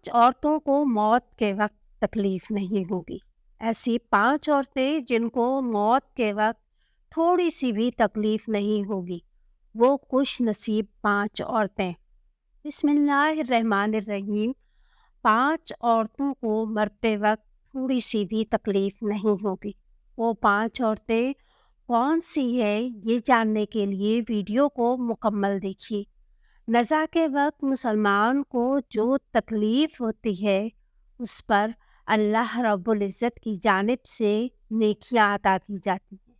5 عورتوں کو موت کے وقت تکلیف نہیں ہوگی۔ ایسی 5 عورتیں جن کو موت کے وقت تھوڑی سی بھی تکلیف نہیں ہوگی، وہ خوش نصیب 5 عورتیں۔ بسم اللہ الرحمن الرحیم۔ 5 عورتوں کو مرتے وقت تھوڑی سی بھی تکلیف نہیں ہوگی۔ وہ 5 عورتیں کون سی ہیں، یہ جاننے کے لیے ویڈیو کو مکمل دیکھیے۔ نزا کے وقت مسلمان کو جو تکلیف ہوتی ہے اس پر اللہ رب العزت کی جانب سے نیکیاں عطا کی جاتی ہیں،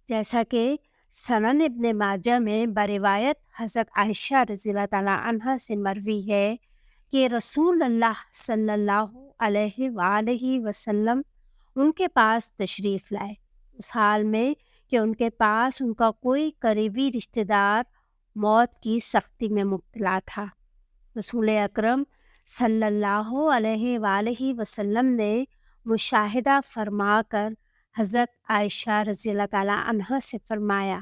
جیسا کہ سنن ابن ماجہ میں بروایت حضرت عائشہ رضی اللہ تعالیٰ عنہ سے مروی ہے کہ رسول اللہ صلی اللہ علیہ وآلہ وسلم ان کے پاس تشریف لائے، اس حال میں کہ ان کے پاس ان کا کوئی قریبی رشتہ دار موت کی سختی میں مبتلا تھا۔ رسول اکرم صلی اللہ علیہ وآلہ وسلم نے مشاہدہ فرما کر حضرت عائشہ رضی اللہ تعالیٰ عنہ سے فرمایا،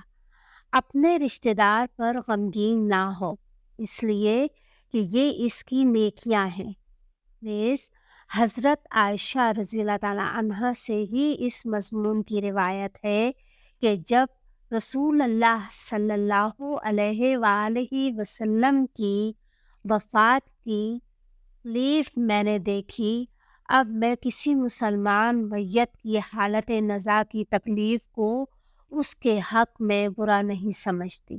اپنے رشتہ دار پر غمگین نہ ہو، اس لیے کہ یہ اس کی نیکیاں ہیں۔ نیز حضرت عائشہ رضی اللہ تعالیٰ عنہ سے ہی اس مضمون کی روایت ہے کہ جب رسول اللہ صلی اللہ علیہ وآلہ وسلم کی وفات کی تکلیف میں نے دیکھی، اب میں کسی مسلمان میت کی حالت نزا کی تکلیف کو اس کے حق میں برا نہیں سمجھتی۔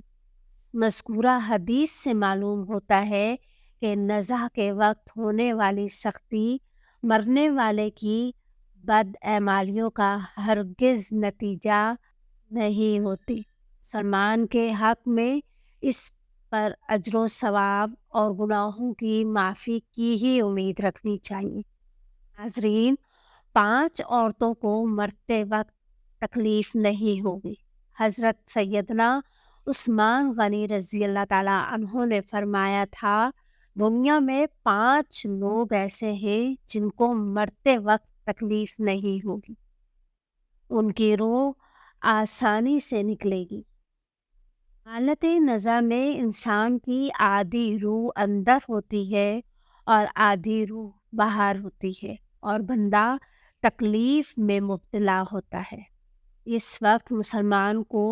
مذکورہ حدیث سے معلوم ہوتا ہے کہ نزا کے وقت ہونے والی سختی مرنے والے کی بد اعمالیوں کا ہرگز نتیجہ نہیں ہوتی۔ مسلمان کے حق میں اس پر اجر و ثواب اور گناہوں کی معافی کی ہی امید رکھنی چاہیے۔ ناظرین، 5 عورتوں کو مرتے وقت تکلیف نہیں ہوگی۔ حضرت سیدنا عثمان غنی رضی اللہ تعالیٰ عنہ نے فرمایا تھا، دنیا میں 5 لوگ ایسے ہیں جن کو مرتے وقت تکلیف نہیں ہوگی، ان کی روح آسانی سے نکلے گی۔ حالت نزا میں انسان کی آدھی روح اندر ہوتی ہے اور آدھی روح باہر ہوتی ہے، اور بندہ تکلیف میں مبتلا ہوتا ہے۔ اس وقت مسلمان کو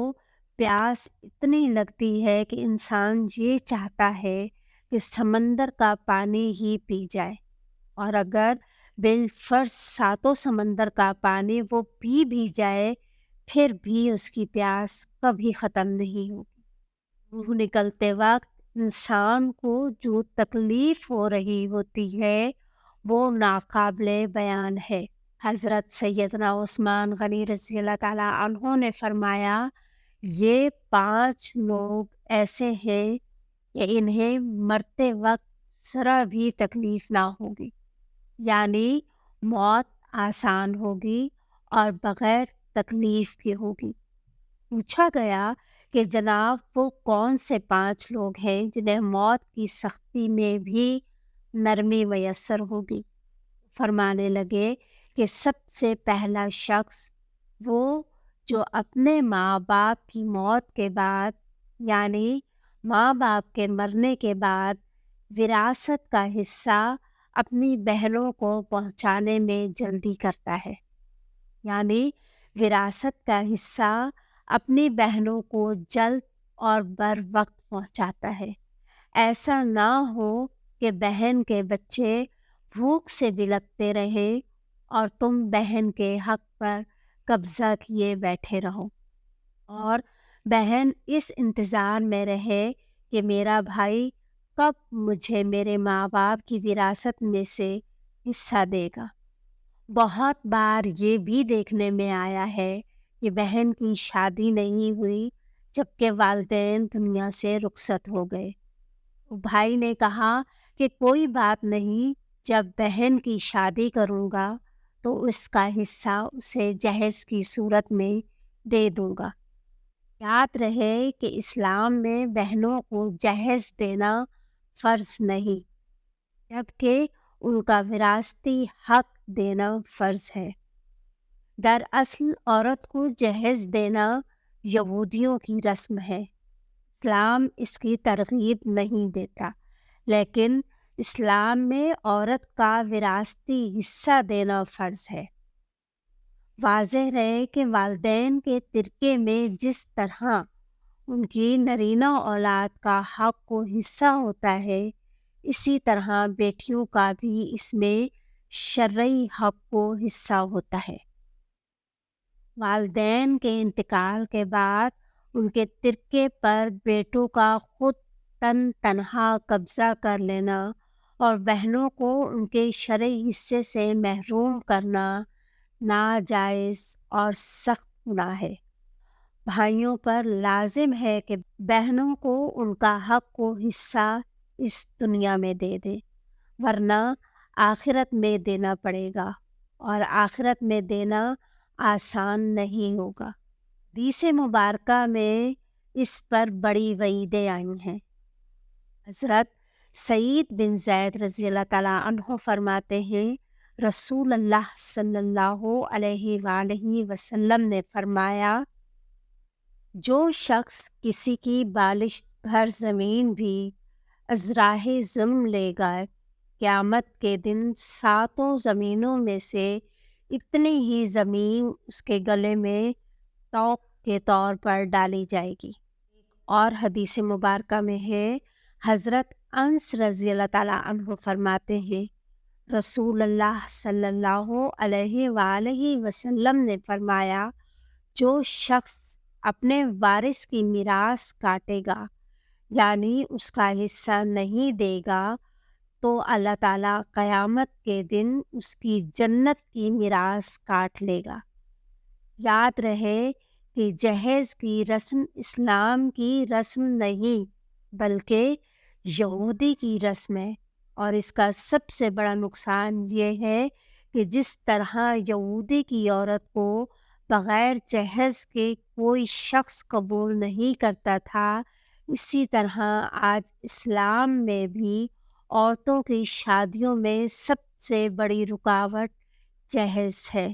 پیاس اتنی لگتی ہے کہ انسان یہ چاہتا ہے کہ سمندر کا پانی ہی پی جائے، اور اگر بالفرض 7 سمندر کا پانی وہ پی بھی جائے پھر بھی اس کی پیاس کبھی ختم نہیں ہوگی۔ روح نکلتے وقت انسان کو جو تکلیف ہو رہی ہوتی ہے وہ ناقابل بیان ہے۔ حضرت سیدنا عثمان غنی رضی اللہ تعالیٰ عنہ نے فرمایا، یہ 5 لوگ ایسے ہیں کہ انہیں مرتے وقت ذرا بھی تکلیف نہ ہوگی، یعنی موت آسان ہوگی اور بغیر تکلیف کی ہوگی۔ پوچھا گیا کہ جناب وہ کون سے 5 لوگ ہیں جنہیں موت کی سختی میں بھی نرمی میسر ہوگی؟ فرمانے لگے کہ سب سے پہلا شخص وہ جو اپنے ماں باپ کی موت کے بعد، یعنی ماں باپ کے مرنے کے بعد وراثت کا حصہ اپنی بہنوں کو پہنچانے میں جلدی کرتا ہے، یعنی وراثت کا حصہ اپنی بہنوں کو جلد اور بر وقت پہنچاتا ہے۔ ایسا نہ ہو کہ بہن کے بچے بھوک سے بلکتے رہیں اور تم بہن کے حق پر قبضہ کیے بیٹھے رہو، اور بہن اس انتظار میں رہے کہ میرا بھائی کب مجھے میرے ماں باپ کی وراثت میں سے حصہ دے گا۔ بہت بار یہ بھی دیکھنے میں آیا ہے کہ بہن کی شادی نہیں ہوئی جبکہ والدین دنیا سے رخصت ہو گئے۔ بھائی نے کہا کہ کوئی بات نہیں، جب بہن کی شادی کروں گا تو اس کا حصہ اسے جہیز کی صورت میں دے دوں گا۔ یاد رہے کہ اسلام میں بہنوں کو جہیز دینا فرض نہیں، جبکہ ان کا وراثتی حق دینا فرض ہے۔ دراصل عورت کو جہیز دینا یہودیوں کی رسم ہے، اسلام اس کی ترغیب نہیں دیتا، لیکن اسلام میں عورت کا وراثتی حصہ دینا فرض ہے۔ واضح رہے کہ والدین کے ترکے میں جس طرح ان کی نرینہ اولاد کا حق و حصہ ہوتا ہے، اسی طرح بیٹیوں کا بھی اس میں شرعی حق و حصہ ہوتا ہے۔ والدین کے انتقال کے بعد ان کے ترکے پر بیٹوں کا خود تنہا قبضہ کر لینا اور بہنوں کو ان کے شرعی حصے سے محروم کرنا ناجائز اور سخت گناہ ہے۔ بھائیوں پر لازم ہے کہ بہنوں کو ان کا حق و حصہ اس دنیا میں دے دیں، ورنہ آخرت میں دینا پڑے گا، اور آخرت میں دینا آسان نہیں ہوگا۔ حدیث مبارکہ میں اس پر بڑی وعیدیں آئی ہیں۔ حضرت سعید بن زید رضی اللہ تعالیٰ عنہ فرماتے ہیں، رسول اللہ صلی اللہ علیہ وآلہ وسلم نے فرمایا، جو شخص کسی کی بالشت بھر زمین بھی ازراہ ظلم لے گا، قیامت کے دن 7 زمینوں میں سے اتنی ہی زمین اس کے گلے میں طوق کے طور پر ڈالی جائے گی۔ اور حدیث مبارکہ میں ہے، حضرت انس رضی اللہ تعالیٰ عنہ فرماتے ہیں، رسول اللہ صلی اللہ علیہ وآلہ وسلم نے فرمایا، جو شخص اپنے وارث کی میراث کاٹے گا، یعنی اس کا حصہ نہیں دے گا، تو اللہ تعالیٰ قیامت کے دن اس کی جنت کی میراث کاٹ لے گا۔ یاد رہے کہ جہیز کی رسم اسلام کی رسم نہیں بلکہ یہودی کی رسم ہے، اور اس کا سب سے بڑا نقصان یہ ہے کہ جس طرح یہودی کی عورت کو بغیر جہیز کے کوئی شخص قبول نہیں کرتا تھا، اسی طرح آج اسلام میں بھی عورتوں کی شادیوں میں سب سے بڑی رکاوٹ جہیز ہے۔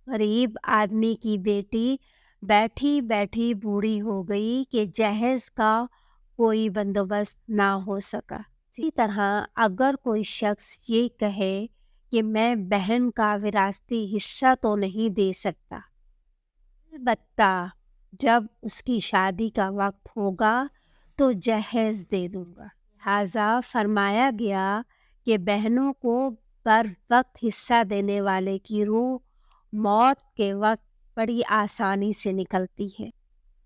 غریب آدمی کی بیٹی بیٹھی بیٹھی بوڑھی ہو گئی کہ جہیز کا کوئی بندوبست نہ ہو سکا۔ اسی طرح اگر کوئی شخص یہ کہے کہ میں بہن کا وراثتی حصہ تو نہیں دے سکتا، البتہ جب اس کی شادی کا وقت ہوگا تو جہیز دے دوں گا۔ لہٰذا فرمایا گیا کہ بہنوں کو بر وقت حصہ دینے والے کی روح موت کے وقت بڑی آسانی سے نکلتی ہے۔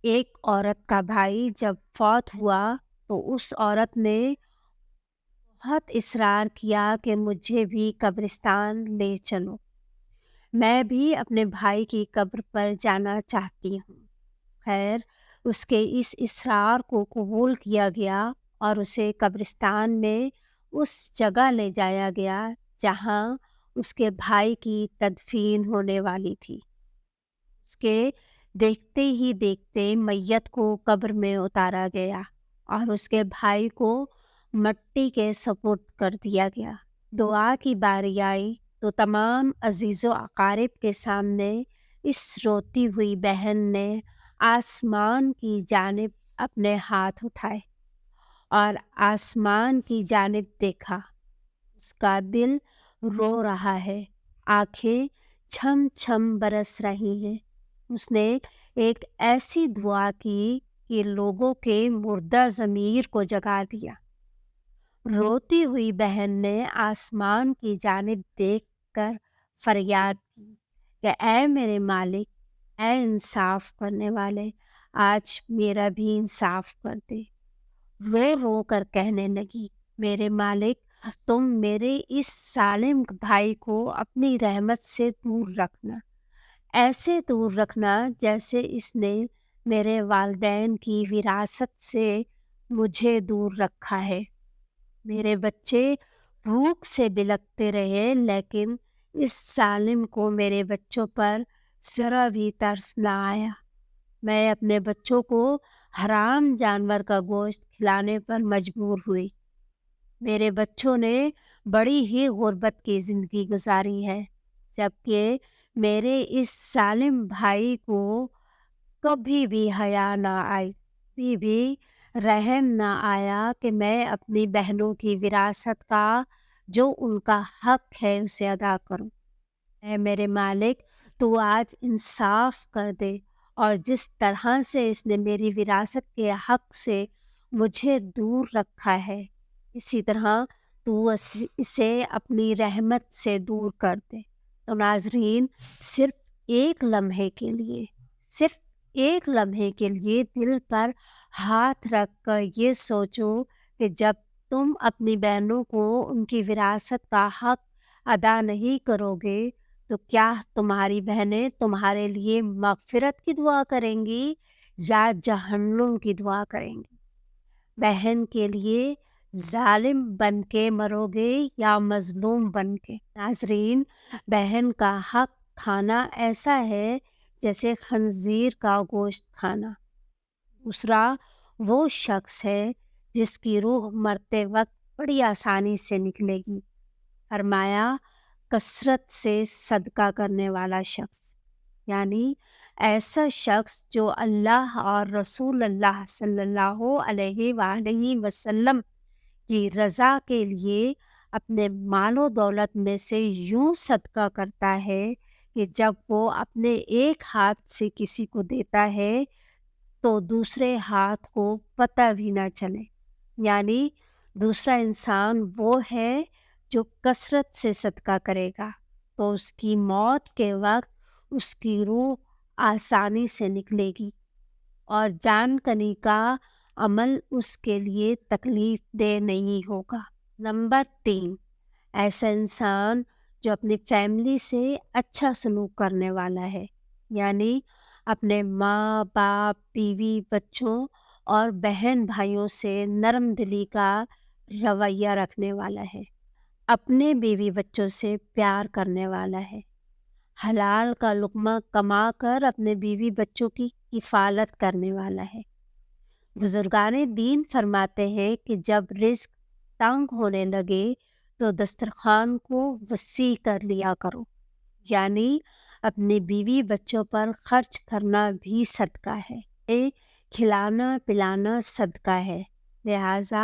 ایک عورت کا بھائی جب فوت ہوا تو اس عورت نے بہت اصرار کیا کہ مجھے بھی قبرستان لے چلو، میں بھی اپنے بھائی کی قبر پر جانا چاہتی ہوں۔ خیر، اس کے اس اصرار کو قبول کیا گیا اور اسے قبرستان میں اس جگہ لے جایا گیا جہاں اس کے بھائی کی تدفین ہونے والی تھی۔ اس کے دیکھتے ہی دیکھتے میت کو قبر میں اتارا گیا اور اس کے بھائی کو مٹی کے سپرد کر دیا گیا۔ دعا کی باری آئی تو تمام عزیز و اقارب کے سامنے اس روتی ہوئی بہن نے آسمان کی جانب اپنے ہاتھ اٹھائے اور آسمان کی جانب دیکھا۔ اس کا دل رو رہا ہے، آنکھیں چھم چھم برس رہی ہیں۔ اس نے ایک ایسی دعا کی کہ لوگوں کے مردہ ضمیر کو جگا دیا۔ روتی ہوئی بہن نے آسمان کی جانب دیکھ کر فریاد کی کہ اے میرے مالک، اے انصاف کرنے والے، آج میرا بھی انصاف کر دے۔ رو رو کر کہنے لگی، میرے مالک، تم میرے اس ظالم بھائی کو اپنی رحمت سے دور رکھنا، ایسے دور رکھنا جیسے اس نے میرے والدین کی وراثت سے مجھے دور رکھا ہے۔ میرے بچے بھوک سے بلکتے رہے، لیکن اس ظالم کو میرے بچوں پر ذرا بھی ترس نہ آیا۔ میں اپنے بچوں کو حرام جانور کا گوشت کھلانے پر مجبور ہوئی۔ میرے بچوں نے بڑی ہی غربت کی زندگی گزاری ہے، جبکہ میرے اس ظالم بھائی کو کبھی بھی حیا نہ آئی، کبھی بھی رحم نہ آیا کہ میں اپنی بہنوں کی وراثت کا جو ان کا حق ہے اسے ادا کروں۔ اے میرے مالک، تو آج انصاف کر دے، اور جس طرح سے اس نے میری وراثت کے حق سے مجھے دور رکھا ہے، اسی طرح تو اسے اپنی رحمت سے دور کر دے۔ تو ناظرین، صرف ایک لمحے کے لیے، صرف ایک لمحے کے لیے دل پر ہاتھ رکھ کر یہ سوچو کہ جب تم اپنی بہنوں کو ان کی وراثت کا حق ادا نہیں کرو گے تو کیا تمہاری بہنیں تمہارے لیے مغفرت کی دعا کریں گی یا جہنم کی دعا کریں گی؟ بہن کے لیے ظالم بن کے مرو گے یا مظلوم بن کے؟ ناظرین، بہن کا حق کھانا ایسا ہے جیسے خنزیر کا گوشت کھانا۔ دوسرا وہ شخص ہے جس کی روح مرتے وقت بڑی آسانی سے نکلے گی۔ فرمایا کثرت سے صدقہ کرنے والا شخص، یعنی ایسا شخص جو اللہ اور رسول اللہ صلی اللہ علیہ وآلہ وسلم کی رضا کے لیے اپنے مال و دولت میں سے یوں صدقہ کرتا ہے کہ جب وہ اپنے ایک ہاتھ سے کسی کو دیتا ہے تو دوسرے ہاتھ کو پتہ بھی نہ چلے۔ یعنی دوسرا انسان وہ ہے جو کثرت سے صدقہ کرے گا تو اس کی موت کے وقت اس کی روح آسانی سے نکلے گی اور جان کنی کا عمل اس کے لیے تکلیف دہ نہیں ہوگا۔ نمبر 3، ایسا انسان جو اپنی فیملی سے اچھا سلوک کرنے والا ہے، یعنی اپنے ماں باپ، بیوی بچوں اور بہن بھائیوں سے نرم دلی کا رویہ رکھنے والا ہے، اپنے بیوی بچوں سے پیار کرنے والا ہے، حلال کا لقمہ کما کر اپنے بیوی بچوں کی کفالت کرنے والا ہے۔ بزرگان دین فرماتے ہیں کہ جب رزق تنگ ہونے لگے تو دسترخوان کو وسیع کر لیا کرو، یعنی اپنے بیوی بچوں پر خرچ کرنا بھی صدقہ ہے، کھلانا پلانا صدقہ ہے۔ لہٰذا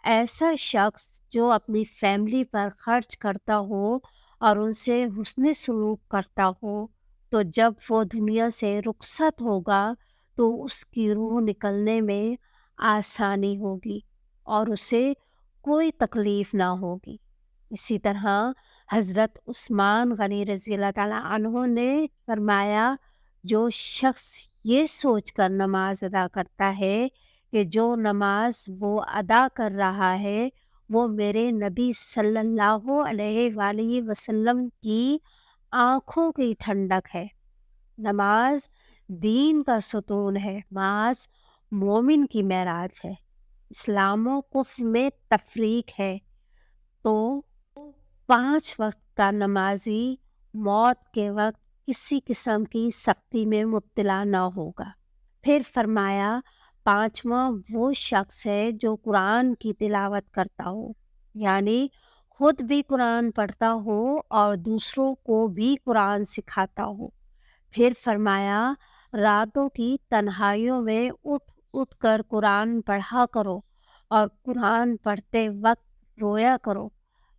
ایسا شخص جو اپنی فیملی پر خرچ کرتا ہو اور ان سے حسن سلوک کرتا ہو تو جب وہ دنیا سے رخصت ہوگا تو اس کی روح نکلنے میں آسانی ہوگی اور اسے کوئی تکلیف نہ ہوگی۔ اسی طرح حضرت عثمان غنی رضی اللہ تعالیٰ عنہ نے فرمایا جو شخص یہ سوچ کر نماز ادا کرتا ہے کہ جو نماز وہ ادا کر رہا ہے وہ میرے نبی صلی اللہ علیہ وآلہ وسلم کی آنکھوں کی ٹھنڈک ہے۔ نماز دین کا ستون ہے، نماز مومن کی معراج ہے، اسلام و کفر میں تفریق ہے، تو 5 وقت کا نمازی موت کے وقت کسی قسم کی سختی میں مبتلا نہ ہوگا۔ پھر فرمایا 5واں وہ شخص ہے جو قرآن کی تلاوت کرتا ہو، یعنی خود بھی قرآن پڑھتا ہو اور دوسروں کو بھی قرآن سکھاتا ہو۔ پھر فرمایا راتوں کی تنہائیوں میں اٹھ اٹھ کر قرآن پڑھا کرو اور قرآن پڑھتے وقت رویا کرو۔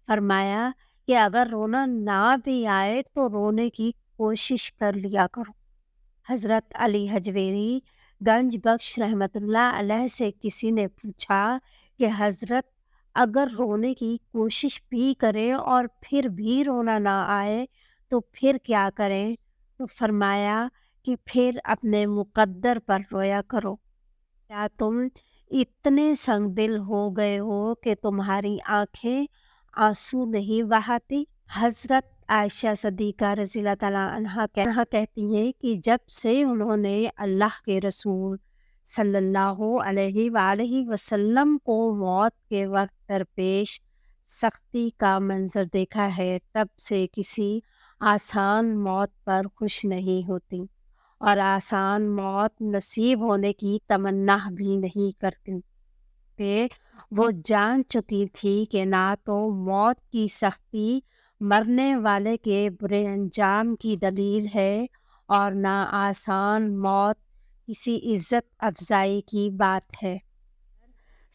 فرمایا کہ اگر رونا نہ بھی آئے تو رونے کی کوشش کر لیا کرو۔ حضرت علی حجویری گنج بخش رحمۃ اللہ علیہ سے کسی نے پوچھا کہ حضرت اگر رونے کی کوشش بھی کریں اور پھر بھی رونا نہ آئے تو پھر کیا کریں؟ تو فرمایا کہ پھر اپنے مقدر پر رویا کرو۔ کیا تم اتنے سنگ دل ہو گئے ہو کہ تمہاری آنکھیں آنسو نہیں بہاتی؟ حضرت عائشہ صدیقہ رضی اللہ تعالیٰ عنہا کہتی ہیں کہ جب سے انہوں نے اللہ کے رسول صلی اللہ علیہ وآلہ وسلم کو موت کے وقت درپیش سختی کا منظر دیکھا ہے تب سے کسی آسان موت پر خوش نہیں ہوتی اور آسان موت نصیب ہونے کی تمنا بھی نہیں کرتی کہ وہ جان چکی تھی کہ نہ تو موت کی سختی مرنے والے کے برے انجام کی دلیل ہے اور نہ آسان موت کسی عزت افزائی کی بات ہے۔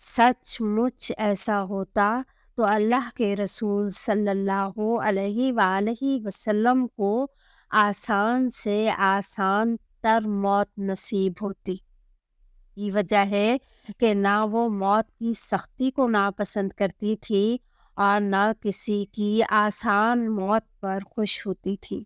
سچ مچ ایسا ہوتا تو اللہ کے رسول صلی اللہ علیہ وآلہ وسلم کو آسان سے آسان تر موت نصیب ہوتی۔ یہ وجہ ہے کہ نہ وہ موت کی سختی کو ناپسند کرتی تھی اور نہ کسی کی آسان موت پر خوش ہوتی تھی۔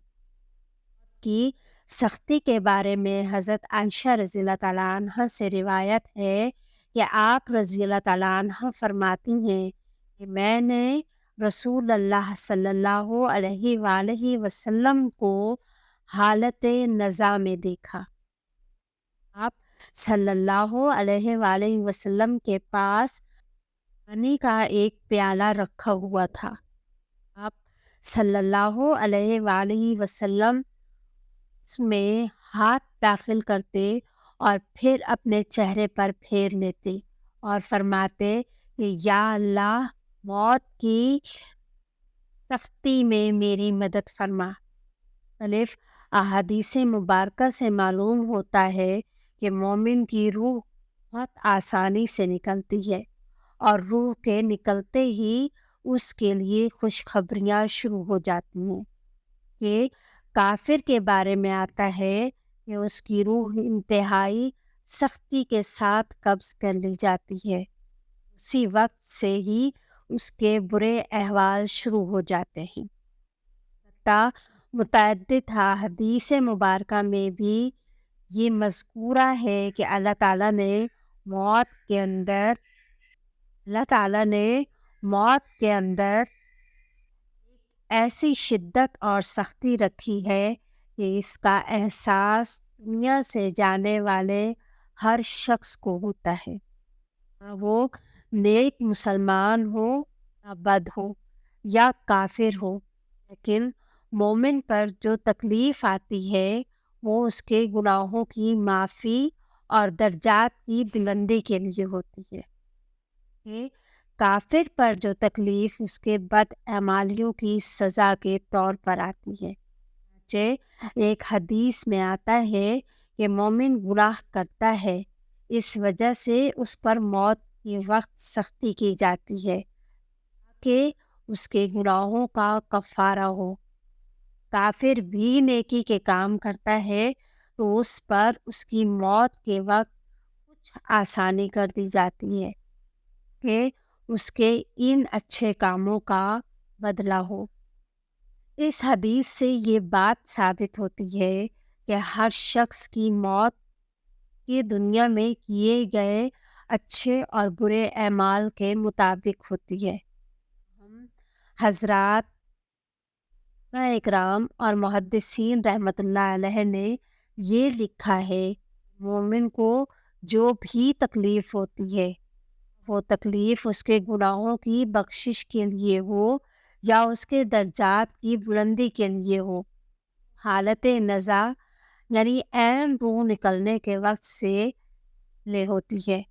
کی سختی کے بارے میں حضرت عائشہ رضی اللہ تعالیٰ عنہ سے روایت ہے کہ آپ رضی اللہ تعالیٰ عنہ فرماتی ہیں کہ میں نے رسول اللہ صلی اللہ علیہ وآلہ وسلم کو حالت نزا میں دیکھا۔ آپ صلی اللہ علیہ وآلہ وسلم کے پاس پانی کا ایک پیالہ رکھا ہوا تھا۔ آپ صلی اللہ علیہ وآلہ وسلم اس میں ہاتھ داخل کرتے اور پھر اپنے چہرے پر پھیر لیتے اور فرماتے کہ یا اللہ موت کی سختی میں میری مدد فرما۔ مختلف احادیث مبارکہ سے معلوم ہوتا ہے کہ مومن کی روح بہت آسانی سے نکلتی ہے اور روح کے نکلتے ہی اس کے لیے خوشخبریاں شروع ہو جاتی ہیں کہ کافر کے بارے میں آتا ہے کہ اس کی روح انتہائی سختی کے ساتھ قبض کر لی جاتی ہے۔ اسی وقت سے ہی اس کے برے احوال شروع ہو جاتے ہیں۔ متعدد حدیث مبارکہ میں بھی یہ مذکورہ ہے کہ اللہ تعالیٰ نے موت کے اندر ایسی شدت اور سختی رکھی ہے کہ اس کا احساس دنیا سے جانے والے ہر شخص کو ہوتا ہے، وہ نیک مسلمان ہو یا بد ہو یا کافر ہو، لیکن مومن پر جو تکلیف آتی ہے وہ اس کے گناہوں کی معافی اور درجات کی بلندی کے لیے ہوتی ہے۔ کہ کافر پر جو تکلیف اس کے بد اعمالیوں کی سزا کے طور پر آتی ہے۔ ایک حدیث میں آتا ہے کہ مومن گناہ کرتا ہے، اس وجہ سے اس پر موت کے وقت سختی کی جاتی ہے کہ اس کے گناہوں کا کفارہ ہو۔ کافر بھی نیکی کے کام کرتا ہے تو اس پر اس کی موت کے وقت کچھ آسانی کر دی جاتی ہے کہ اس کے ان اچھے کاموں کا بدلہ ہو۔ اس حدیث سے یہ بات ثابت ہوتی ہے کہ ہر شخص کی موت کی دنیا میں کیے گئے اچھے اور برے اعمال کے مطابق ہوتی ہے۔ حضرات اکرام اور محدثین رحمۃ اللہ علیہ نے یہ لکھا ہے، مومن کو جو بھی تکلیف ہوتی ہے وہ تکلیف اس کے گناہوں کی بخشش کے لیے ہو یا اس کے درجات کی بلندی کے لیے ہو، حالت نزا یعنی عین روح نکلنے کے وقت سے لے ہوتی ہے۔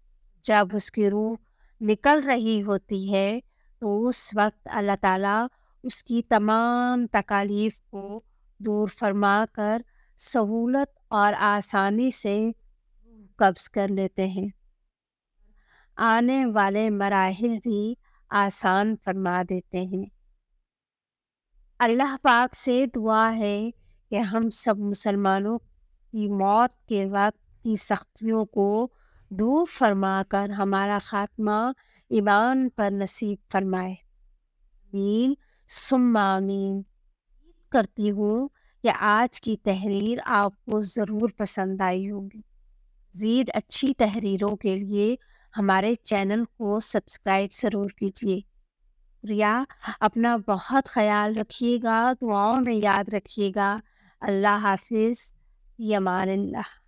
جب اس کی روح نکل رہی ہوتی ہے تو اس وقت اللہ تعالیٰ اس کی تمام تکالیف کو دور فرما کر سہولت اور آسانی سے قبض کر لیتے ہیں، آنے والے مراحل بھی آسان فرما دیتے ہیں۔ اللہ پاک سے دعا ہے کہ ہم سب مسلمانوں کی موت کے وقت کی سختیوں کو دور فرما کر ہمارا خاتمہ ایمان پر نصیب فرمائے۔ آمین ثم آمین۔ کرتی ہوں کہ آج کی تحریر آپ کو ضرور پسند آئی ہوگی۔ مزید اچھی تحریروں کے لیے ہمارے چینل کو سبسکرائب ضرور کیجیے۔ اپنا بہت خیال رکھیے گا، دعاؤں میں یاد رکھیے گا۔ اللہ حافظ، فی امان اللہ۔